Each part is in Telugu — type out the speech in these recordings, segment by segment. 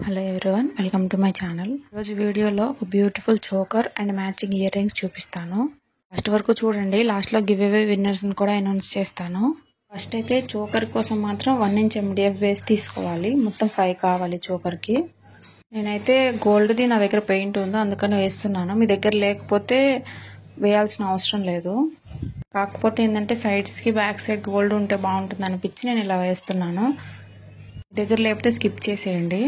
Hello everyone, welcome to my channel. ఈరోజు వీడియోలో ఒక beautiful choker and matching ear rings చూపిస్తాను. ఫస్ట్ వరకు చూడండి, లాస్ట్లో గివ్ అవే విన్నర్స్ని కూడా అనౌన్స్ చేస్తాను. ఫస్ట్ అయితే చోకర్ కోసం మాత్రం 1 ఇంచ్ MDF బేస్ తీసుకోవాలి. మొత్తం 5 కావాలి చోకర్కి. నేనైతే గోల్డ్ది నా దగ్గర పెయింట్ ఉందో అందుకని వేస్తున్నాను. మీ దగ్గర లేకపోతే వేయాల్సిన అవసరం లేదు. కాకపోతే ఏంటంటే సైడ్స్కి బ్యాక్ సైడ్ గోల్డ్ ఉంటే బాగుంటుంది అనిపించి నేను ఇలా వేస్తున్నాను. దగ్గర లేకపోతే స్కిప్ చేసేయండి.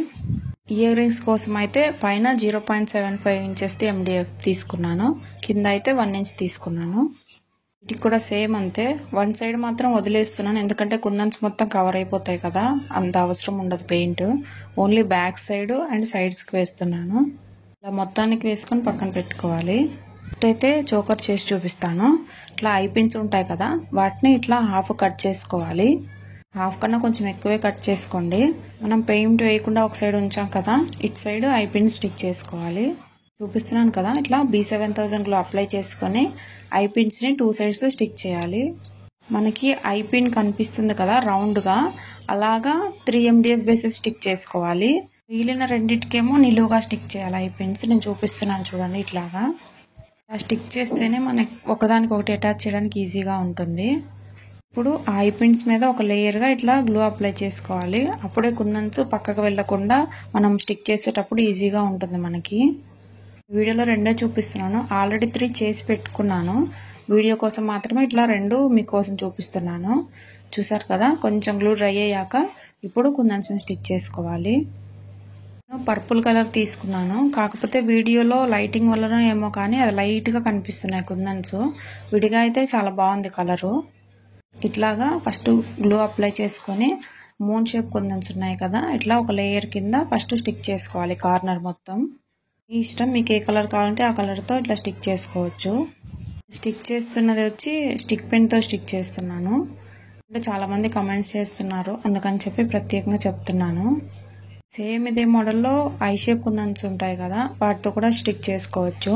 ఇయర్ రింగ్స్ కోసం అయితే పైన 0.75 ఇంచెస్ది MDF తీసుకున్నాను, కింద అయితే 1 ఇంచ్ తీసుకున్నాను. వీటికి కూడా సేమ్ అంతే. వన్ సైడ్ మాత్రం వదిలేస్తున్నాను, ఎందుకంటే కుందన్స్ మొత్తం కవర్ అయిపోతాయి కదా, అంత అవసరం ఉండదు paint. Only back side and సైడ్స్కి వేస్తున్నాను. ఇలా మొత్తానికి వేసుకొని పక్కన పెట్టుకోవాలి. ఫస్ట్ అయితే చోకర్ చేసి చూపిస్తాను. ఇట్లా ఐ పిన్స్ ఉంటాయి కదా, వాటిని ఇట్లా హాఫ్ కట్ చేసుకోవాలి. హాఫ్ కన్నా కొంచెం ఎక్కువే కట్ చేసుకోండి. మనం పెయింట్ వేయకుండా ఒక సైడ్ ఉంచాం కదా, ఇటు సైడ్ ఐ పిన్ స్టిక్ చేసుకోవాలి. చూపిస్తున్నాను కదా, ఇట్లా B7000లో అప్లై చేసుకొని ఐ పిన్స్ని 2 సైడ్స్ స్టిక్ చేయాలి. మనకి ఐ పిన్ కనిపిస్తుంది కదా రౌండ్గా, అలాగా 3 MDF బేసెస్ స్టిక్ చేసుకోవాలి. మిగిలిన రెండింటికేమో నిలువుగా స్టిక్ చేయాలి ఐ పిన్స్. నేను చూపిస్తున్నాను చూడండి, ఇట్లాగా స్టిక్ చేస్తేనే మనకి ఒకదానికొకటి అటాచ్ చేయడానికి ఈజీగా ఉంటుంది. ఇప్పుడు ఐ పిన్స్ మీద ఒక లేయర్గా ఇట్లా గ్లూ అప్లై చేసుకోవాలి. అప్పుడే కుందన్స్ పక్కకు వెళ్లకుండా మనం స్టిక్ చేసేటప్పుడు ఈజీగా ఉంటుంది మనకి. వీడియోలో 2 చూపిస్తున్నాను, ఆల్రెడీ 3 చేసి పెట్టుకున్నాను. వీడియో కోసం మాత్రమే ఇట్లా 2 మీకోసం చూపిస్తున్నాను. చూసారు కదా, కొంచెం గ్లూ డ్రై అయ్యాక ఇప్పుడు కుందన్స్ని స్టిక్ చేసుకోవాలి. నేను పర్పుల్ కలర్ తీసుకున్నాను, కాకపోతే వీడియోలో లైటింగ్ వలన ఏమో కానీ అది లైట్గా కనిపిస్తున్నాయి కుందన్స్. విడిగా అయితే చాలా బాగుంది కలరు. ఇట్లాగా ఫస్ట్ గ్లూ అప్లై చేసుకొని మూన్ షేప్ కుందన్స్ ఉన్నాయి కదా, ఇట్లా ఒక లేయర్ కింద ఫస్ట్ స్టిక్ చేసుకోవాలి కార్నర్ మొత్తం. ఈ ఇష్టం, మీకు ఏ కలర్ కావాలంటే ఆ కలర్తో ఇట్లా స్టిక్ చేసుకోవచ్చు. స్టిక్ చేస్తున్నది వచ్చి స్టిక్ పెన్తో స్టిక్ చేస్తున్నాను. అంటే చాలామంది కమెంట్స్ చేస్తున్నారు, అందుకని చెప్పి ప్రత్యేకంగా చెప్తున్నాను. సేమ్ ఇదే మోడల్లో ఐ షేప్ కుందన్స్ ఉంటాయి కదా, వాటితో కూడా స్టిక్ చేసుకోవచ్చు.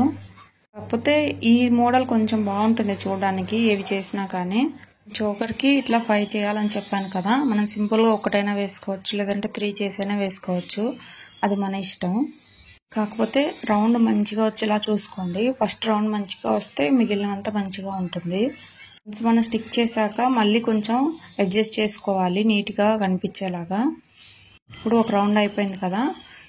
కాకపోతే ఈ మోడల్ కొంచెం బాగుంటుంది చూడడానికి, ఏవి చేసినా కానీ. చోకర్కి ఇట్లా 5 చేయాలని చెప్పాను కదా, మనం సింపుల్గా ఒకటైనా వేసుకోవచ్చు, లేదంటే 3 చేసైనా వేసుకోవచ్చు, అది మన ఇష్టం. కాకపోతే రౌండ్ మంచిగా వచ్చేలా చూసుకోండి. ఫస్ట్ రౌండ్ మంచిగా వస్తే మిగిలినంత మంచిగా ఉంటుంది. మనం స్టిక్ చేశాక మళ్ళీ కొంచెం అడ్జస్ట్ చేసుకోవాలి నీట్గా కనిపించేలాగా. ఇప్పుడు ఒక రౌండ్ అయిపోయింది కదా,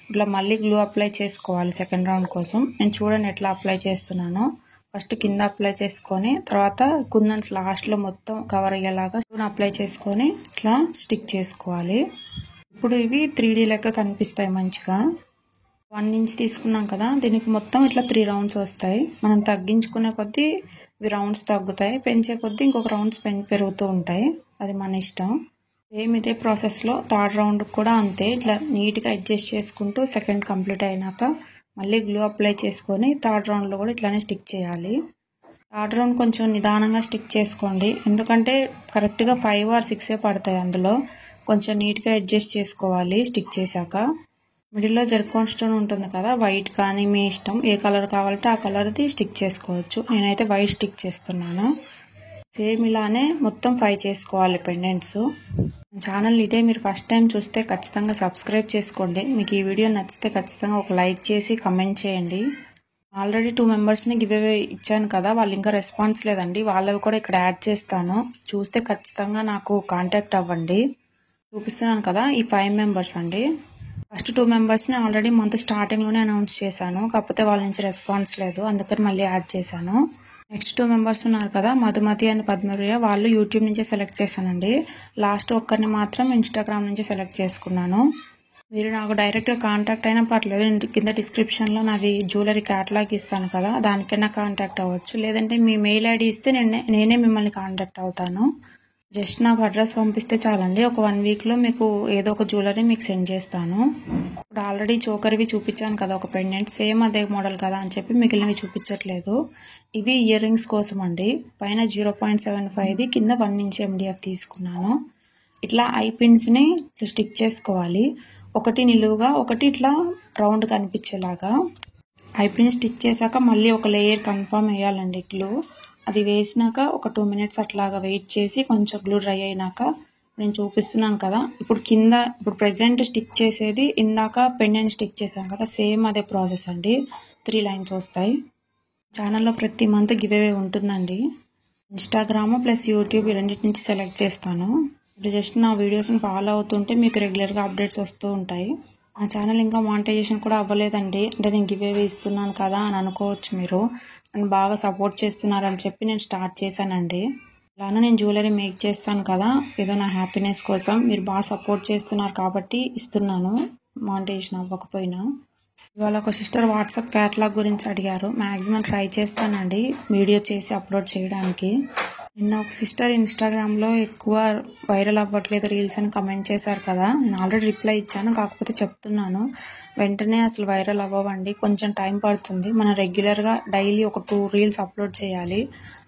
ఇట్లా మళ్ళీ గ్లూ అప్లై చేసుకోవాలి సెకండ్ రౌండ్ కోసం. నేను చూడండి ఎట్లా అప్లై చేస్తున్నాను. ఫస్ట్ కింద అప్లై చేసుకొని తర్వాత కుందన్స్ లాస్ట్లో మొత్తం కవర్ అయ్యేలాగా అప్లై చేసుకొని ఇట్లా స్టిక్ చేసుకోవాలి. ఇప్పుడు ఇవి 3D లెక్క కనిపిస్తాయి మంచిగా. 1 ఇంచ్ తీసుకున్నాం కదా, దీనికి మొత్తం ఇట్లా 3 రౌండ్స్ వస్తాయి. మనం తగ్గించుకునే కొద్దీ ఇవి రౌండ్స్ తగ్గుతాయి, పెంచే కొద్దీ ఇంకొక రౌండ్స్ పెరుగుతూ ఉంటాయి, అది మన ఇష్టం. సేమ్ ఇదే ప్రాసెస్లో థర్డ్ రౌండ్ కూడా అంతే. ఇట్లా నీట్గా అడ్జస్ట్ చేసుకుంటూ సెకండ్ కంప్లీట్ అయినాక మళ్ళీ గ్లూ అప్లై చేసుకొని థర్డ్ రౌండ్లో కూడా ఇట్లానే స్టిక్ చేయాలి. థర్డ్ రౌండ్ కొంచెం నిదానంగా స్టిక్ చేసుకోండి, ఎందుకంటే కరెక్ట్గా 5 or 6 పడతాయి. అందులో కొంచెం నీట్గా అడ్జస్ట్ చేసుకోవాలి స్టిక్ చేశాక. మిడిల్లో జర్కోన్ స్టోన్ ఉంటుంది కదా, వైట్ కానీ మీ ఇష్టం, ఏ కలర్ కావాలంటే ఆ కలర్ది స్టిక్ చేసుకోవచ్చు. నేనైతే వైట్ స్టిక్ చేస్తున్నాను. సేమ్ ఇలానే మొత్తం 5 చేసుకోవాలి పెండెంట్స్. ఛానల్ ఇదే మీరు ఫస్ట్ టైం చూస్తే ఖచ్చితంగా సబ్స్క్రైబ్ చేసుకోండి. మీకు ఈ వీడియో నచ్చితే ఖచ్చితంగా ఒక లైక్ చేసి కమెంట్ చేయండి. ఆల్రెడీ 2 మెంబర్స్ని గివ్ అవే ఇచ్చాను కదా, వాళ్ళు ఇంకా రెస్పాన్స్ లేదండి. వాళ్ళవి కూడా ఇక్కడ యాడ్ చేస్తాను, చూస్తే ఖచ్చితంగా నాకు కాంటాక్ట్ అవ్వండి. చూపిస్తున్నాను కదా, ఈ 5 మెంబర్స్ అండి. ఫస్ట్ 2 మెంబర్స్ని ఆల్రెడీ మంత్ స్టార్టింగ్లోనే అనౌన్స్ చేశాను, కాకపోతే వాళ్ళ నుంచి రెస్పాన్స్ లేదు, అందుకని మళ్ళీ యాడ్ చేశాను. నెక్స్ట్ 2 మెంబర్స్ ఉన్నారు కదా, మధుమతి అండ్ పద్మప్రియ, వాళ్ళు యూట్యూబ్ నుంచే సెలెక్ట్ చేశానండి. లాస్ట్ ఒక్కరిని మాత్రం ఇన్స్టాగ్రామ్ నుంచి సెలెక్ట్ చేసుకున్నాను. మీరు నాకు డైరెక్ట్గా కాంటాక్ట్ అయినా పర్లేదు, కింద డిస్క్రిప్షన్లో నాది జ్యువెలరీ క్యాటలాగ్ ఇస్తాను కదా, దానికైనా కాంటాక్ట్ అవ్వచ్చు, లేదంటే మీ మెయిల్ ఐడి ఇస్తే నేనే మిమ్మల్ని కాంటాక్ట్ అవుతాను. జస్ట్ నాకు అడ్రస్ పంపిస్తే చాలండి, ఒక 1 వీక్లో మీకు ఏదో ఒక జ్యువెలరీ మీకు సెండ్ చేస్తాను. ఇప్పుడు ఆల్రెడీ చోకర్వి చూపించాను కదా ఒక పెండెంట్, సేమ్ అదే మోడల్ కదా అని చెప్పి మిగిలినవి చూపించట్లేదు. ఇవి ఇయర్ రింగ్స్ కోసం అండి. పైన 0.75ది, కింద 1 ఇంచ్ MDF తీసుకున్నాను. ఇట్లా ఐ పిన్స్ని స్టిక్ చేసుకోవాలి, ఒకటి నిలువుగా ఒకటి ఇట్లా రౌండ్ కనిపించేలాగా. ఐ పిన్ స్టిక్ చేశాక మళ్ళీ ఒక లేయర్ కన్ఫర్మ్ వేయాలండి గ్లూ. అది వేసినాక ఒక 2 minutes అట్లాగా వెయిట్ చేసి కొంచెం గ్లూ డ్రై అయినాక నేను చూపిస్తున్నాను కదా, ఇప్పుడు కింద ఇప్పుడు ప్రెజెంట్ స్టిక్ చేసేది ఇందాక పెండెంట్ స్టిక్ చేశాను కదా, సేమ్ అదే ప్రాసెస్ అండి. 3 లైన్స్ వస్తాయి. ఛానల్లో ప్రతి మంత్ గివ్ అవే ఉంటుందండి. ఇన్స్టాగ్రామ్ ప్లస్ యూట్యూబ్ ఈ రెండింటి నుంచి సెలెక్ట్ చేస్తాను. ఇప్పుడు జస్ట్ నా వీడియోస్ని ఫాలో అవుతుంటే మీకు రెగ్యులర్గా అప్డేట్స్ వస్తూ ఉంటాయి. నా ఛానల్ ఇంకా మానిటైజేషన్ కూడా అవ్వలేదండి. అంటే నేను గివ్ అవే ఇస్తున్నాను కదా అని అనుకోవచ్చు మీరు. నన్ను బాగా సపోర్ట్ చేస్తున్నారని చెప్పి నేను స్టార్ట్ చేశానండి. అలానే నేను జ్యువెలరీ మేక్ చేస్తాను కదా, ఏదో నా హ్యాపీనెస్ కోసం మీరు బాగా సపోర్ట్ చేస్తున్నారు కాబట్టి ఇస్తున్నాను, మానిటైజేషన్ అవ్వకపోయినా. ఇవాళ ఒక సిస్టర్ వాట్సాప్ క్యాటలాగ్ గురించి అడిగారు. మ్యాక్సిమం ట్రై చేస్తానండి వీడియో చేసి అప్లోడ్ చేయడానికి. నిన్న ఒక సిస్టర్ ఇన్స్టాగ్రామ్లో ఎక్కువ వైరల్ అవ్వట్లేదు రీల్స్ అని కమెంట్ చేశారు కదా, నేను ఆల్రెడీ రిప్లై ఇచ్చాను. కాకపోతే చెప్తున్నాను, వెంటనే అసలు వైరల్ అవ్వవండి, కొంచెం టైం పడుతుంది. మనం రెగ్యులర్గా డైలీ ఒక 2 రీల్స్ అప్లోడ్ చేయాలి,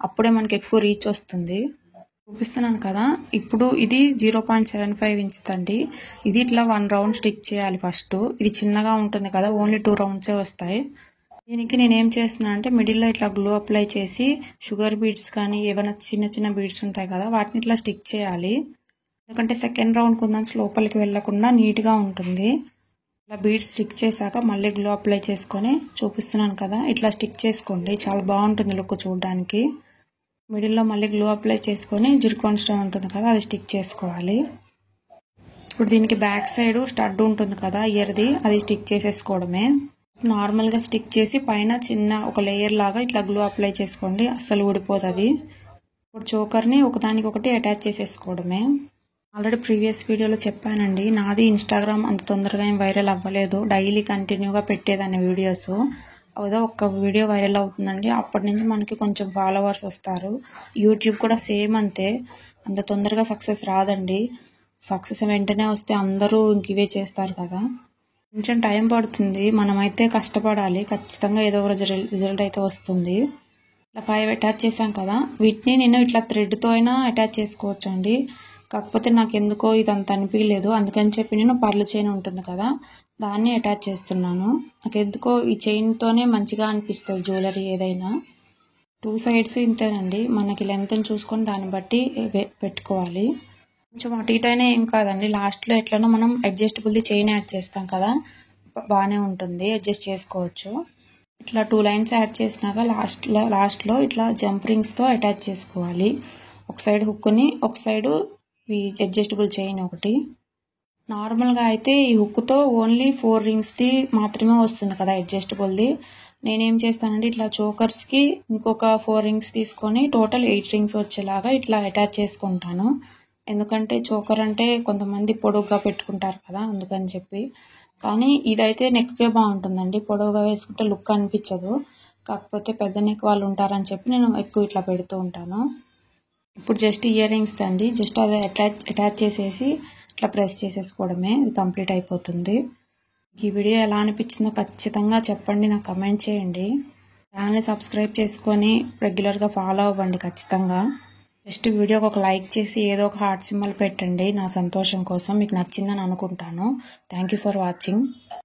అప్పుడే మనకి ఎక్కువ రీచ్ వస్తుంది. చూపిస్తున్నాను కదా, ఇప్పుడు ఇది 0.75 ఇంచెస్ అండి. ఇది ఇట్లా 1 రౌండ్ స్టిక్ చేయాలి ఫస్ట్. ఇది చిన్నగా ఉంటుంది కదా, ఓన్లీ 2 రౌండ్సే వస్తాయి. దీనికి నేను ఏం చేస్తున్నాను అంటే మిడిల్లో ఇట్లా గ్లూ అప్లై చేసి షుగర్ బీడ్స్ కానీ ఏమైనా చిన్న చిన్న బీడ్స్ ఉంటాయి కదా వాటిని ఇట్లా స్టిక్ చేయాలి. ఎందుకంటే సెకండ్ రౌండ్ కుందన్స్ లోపలికి వెళ్లకుండా నీట్గా ఉంటుంది. ఇలా బీడ్స్ స్టిక్ చేశాక మళ్ళీ గ్లూ అప్లై చేసుకొని చూపిస్తున్నాను కదా, ఇట్లా స్టిక్ చేసుకోండి, చాలా బాగుంటుంది లుక్ చూడడానికి. మిడిల్లో మళ్ళీ గ్లూ అప్లై చేసుకొని జిర్కాన్ స్టోన్ ఉంటుంది కదా అది స్టిక్ చేసుకోవాలి. ఇప్పుడు దీనికి బ్యాక్ సైడ్ స్టడ్ ఉంటుంది కదా ఇయర్ది, అది స్టిక్ చేసేసుకోవడమే. నార్మల్గా స్టిక్ చేసి పైన చిన్న ఒక లేయర్ లాగా ఇట్లా గ్లూ అప్లై చేసుకోండి, అస్సలు ఊడిపోతుంది. ఇప్పుడు చోకర్ని ఒకదానికొకటి అటాచ్ చేసేసుకోవడమే. ఆల్రెడీ ప్రీవియస్ వీడియోలో చెప్పానండి, నాది ఇన్స్టాగ్రామ్ అంత తొందరగా ఏం వైరల్ అవ్వలేదు, డైలీ కంటిన్యూగా పెట్టేదాన్ని వీడియోస్. అదో ఒక్క వీడియో వైరల్ అవుతుందండి, అప్పటి నుంచి మనకి కొంచెం ఫాలోవర్స్ వస్తారు. యూట్యూబ్ కూడా సేమ్ అంతే, అంత తొందరగా సక్సెస్ రాదండి. సక్సెస్ వెంటనే వస్తే అందరూ ఇంక ఇవే చేస్తారు కదా, కొంచెం టైం పడుతుంది. మనమైతే కష్టపడాలి, ఖచ్చితంగా ఏదో ఒక రిజల్ట్ అయితే వస్తుంది. ఇట్లా 5 అటాచ్ చేశాం కదా, వీటిని నేను ఇట్లా థ్రెడ్తో అయినా అటాచ్ చేసుకోవచ్చు అండి. కాకపోతే నాకు ఎందుకో ఇదంతా అనిపించలేదు, అందుకని చెప్పి నేను పర్ల్ చైన్ ఉంటుంది కదా దాన్ని అటాచ్ చేస్తున్నాను. నాకు ఎందుకో ఈ చైన్తోనే మంచిగా అనిపిస్తుంది జ్యువెలరీ ఏదైనా. 2 సైడ్స్ ఇంతేనండి, మనకి లెంత్ని చూసుకొని దాన్ని బట్టి పెట్టుకోవాలి. కొంచెం అటు ఇటు అయినా ఏం కాదండి, లాస్ట్లో ఎట్లనో మనం అడ్జస్టబుల్ది చైన్ యాడ్ చేస్తాం కదా, బాగానే ఉంటుంది, అడ్జస్ట్ చేసుకోవచ్చు. ఇట్లా 2 లైన్స్ యాడ్ చేసినాక లాస్ట్లో ఇట్లా జంప్ రింగ్స్తో అటాచ్ చేసుకోవాలి. ఒక సైడ్ హుక్ని, ఒక సైడు ఈ అడ్జస్టబుల్ చైన్ ఒకటి. నార్మల్గా అయితే ఈ హుక్తో ఓన్లీ 4 రింగ్స్ది మాత్రమే వస్తుంది కదా అడ్జస్టబుల్ది. నేనేం చేస్తానంటే ఇట్లా చోకర్స్కి ఇంకొక 4 రింగ్స్ తీసుకొని టోటల్ 8 రింగ్స్ వచ్చేలాగా ఇట్లా అటాచ్ చేసుకుంటాను. ఎందుకంటే చోకర్ అంటే కొంతమంది పొడుగ్గా పెట్టుకుంటారు కదా, అందుకని చెప్పి. కానీ ఇదైతే నెక్కే బాగుంటుందండి, పొడవుగా వేసుకుంటే లుక్ అనిపించదు. కాకపోతే పెద్ద నెక్ వాళ్ళు ఉంటారని చెప్పి నేను ఎక్కువ ఇట్లా పెడుతూ ఉంటాను. ఇప్పుడు జస్ట్ ఇయర్ రింగ్స్ అండి, జస్ట్ అది అటాచ్ చేసేసి ఇట్లా ప్రెస్ చేసేసుకోవడమే, ఇది కంప్లీట్ అయిపోతుంది. ఈ వీడియో ఎలా అనిపించిందో ఖచ్చితంగా చెప్పండి, నాకు కమెంట్ చేయండి. ఛానల్ని సబ్స్క్రైబ్ చేసుకొని రెగ్యులర్గా ఫాలో అవ్వండి ఖచ్చితంగా. జస్ట్ వీడియోకి ఒక లైక్ చేసి ఏదో ఒక హార్ట్ సింబల్ పెట్టండి, నా సంతోషం కోసం. మీకు నచ్చిందని అనుకుంటాను. Thank you for watching.